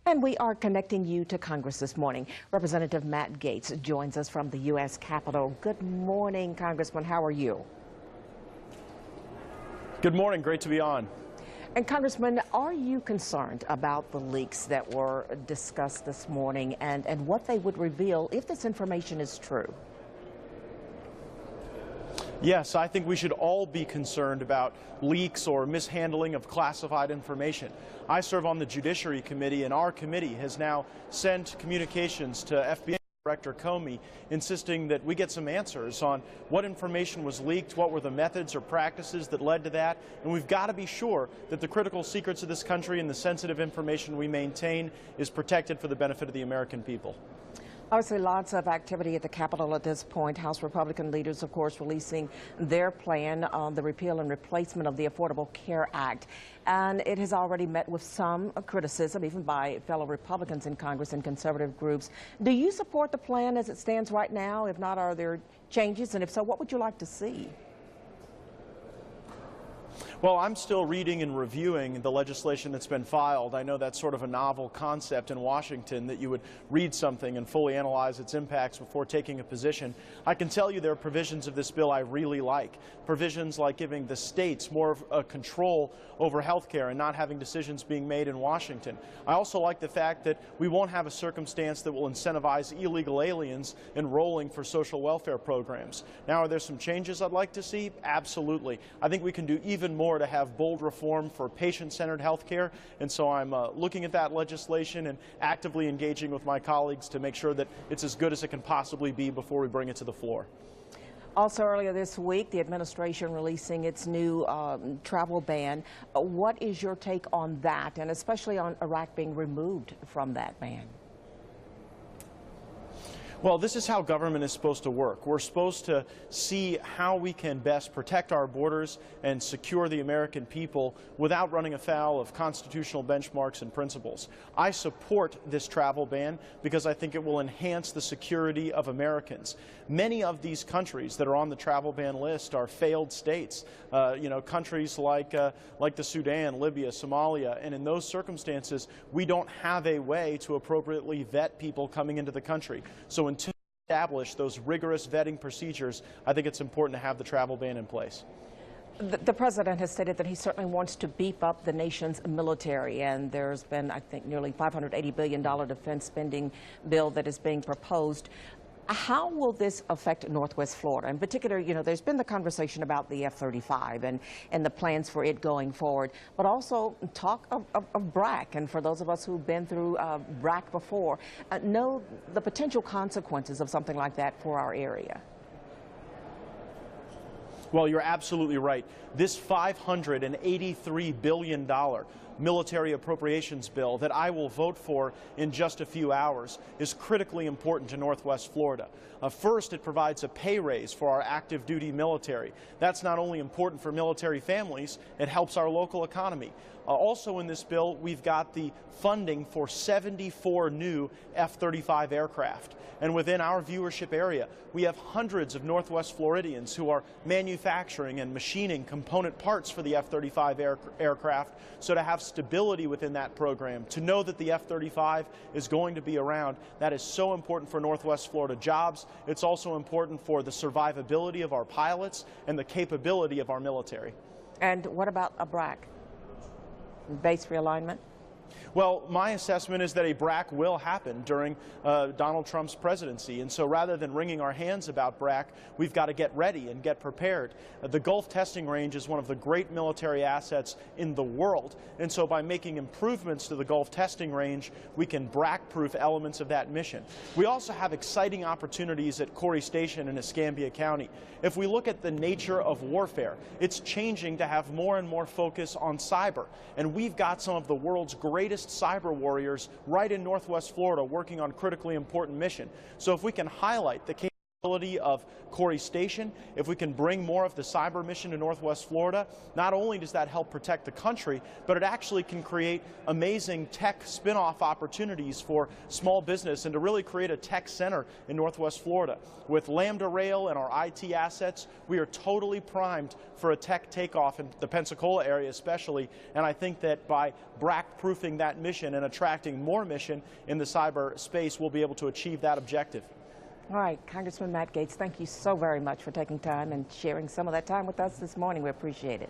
And we are connecting you to Congress this morning. Representative Matt Gaetz joins us from the U.S. Capitol. Good morning, Congressman. How are you? Good morning. Great to be on. And Congressman, are you concerned about the leaks that were discussed this morning and what they would reveal if this information is true? Yes, I think we should all be concerned about leaks or mishandling of classified information. I serve on the Judiciary Committee, and our committee has now sent communications to FBI Director Comey insisting that we get some answers on what information was leaked, what were the methods or practices that led to that, and we've got to be sure that the critical secrets of this country and the sensitive information we maintain is protected for the benefit of the American people. Obviously, lots of activity at the Capitol at this point. House Republican leaders, of course, releasing their plan on the repeal and replacement of the Affordable Care Act. And it has already met with some criticism, even by fellow Republicans in Congress and conservative groups. Do you support the plan as it stands right now? If not, are there changes? And if so, what would you like to see? Well, I'm still reading and reviewing the legislation that's been filed. I know that's sort of a novel concept in Washington, that you would read something and fully analyze its impacts before taking a position. I can tell you there are provisions of this bill I really like. Provisions like giving the states more control over health care and not having decisions being made in Washington. I also like the fact that we won't have a circumstance that will incentivize illegal aliens enrolling for social welfare programs. Now, are there some changes I'd like to see? Absolutely. I think we can do even more to have bold reform for patient-centered health care, and so I'm looking at that legislation and actively engaging with my colleagues to make sure that it's as good as it can possibly be before we bring it to the floor. Also earlier this week, the administration releasing its new travel ban. What is your take on that, and especially on Iraq being removed from that ban? Well, this is how government is supposed to work. We're supposed to see how we can best protect our borders and secure the American people without running afoul of constitutional benchmarks and principles. I support this travel ban because I think it will enhance the security of Americans. Many of these countries that are on the travel ban list are failed states, countries like the Sudan, Libya, Somalia, and in those circumstances, we don't have a way to appropriately vet people coming into the country. So until we establish those rigorous vetting procedures, I think it's important to have the travel ban in place. The president has stated that he certainly wants to beef up the nation's military, and there's been, I think, nearly $580 billion defense spending bill that is being proposed. How will this affect Northwest Florida? In particular, there's been the conversation about the F-35 and the plans for it going forward, but also talk of BRAC. And for those of us who've been through BRAC before, know the potential consequences of something like that for our area. Well, you're absolutely right. This $583 billion military appropriations bill that I will vote for in just a few hours is critically important to Northwest Florida. First, it provides a pay raise for our active duty military. That's not only important for military families, it helps our local economy. Also in this bill, we've got the funding for 74 new F-35 aircraft. And within our viewership area, we have hundreds of Northwest Floridians who are manufacturing and machining component parts for the F-35 aircraft. So to have stability within that program, to know that the F-35 is going to be around, that is so important for Northwest Florida jobs. It's also important for the survivability of our pilots and the capability of our military. And what about a BRAC? Base realignment? Well, my assessment is that a BRAC will happen during Donald Trump's presidency. And so rather than wringing our hands about BRAC, we've got to get ready and get prepared. The Gulf testing range is one of the great military assets in the world. And so by making improvements to the Gulf testing range, we can BRAC-proof elements of that mission. We also have exciting opportunities at Corey Station in Escambia County. If we look at the nature of warfare, it's changing to have more and more focus on cyber. And we've got some of the world's greatest cyber warriors right in Northwest Florida working on critically important mission. So if we can highlight the of Corey Station, if we can bring more of the cyber mission to Northwest Florida, not only does that help protect the country, but it actually can create amazing tech spin-off opportunities for small business and to really create a tech center in Northwest Florida. With Lambda Rail and our IT assets, we are totally primed for a tech takeoff in the Pensacola area especially, and I think that by BRAC-proofing that mission and attracting more mission in the cyber space, we'll be able to achieve that objective. All right, Congressman Matt Gaetz, thank you so very much for taking time and sharing some of that time with us this morning. We appreciate it.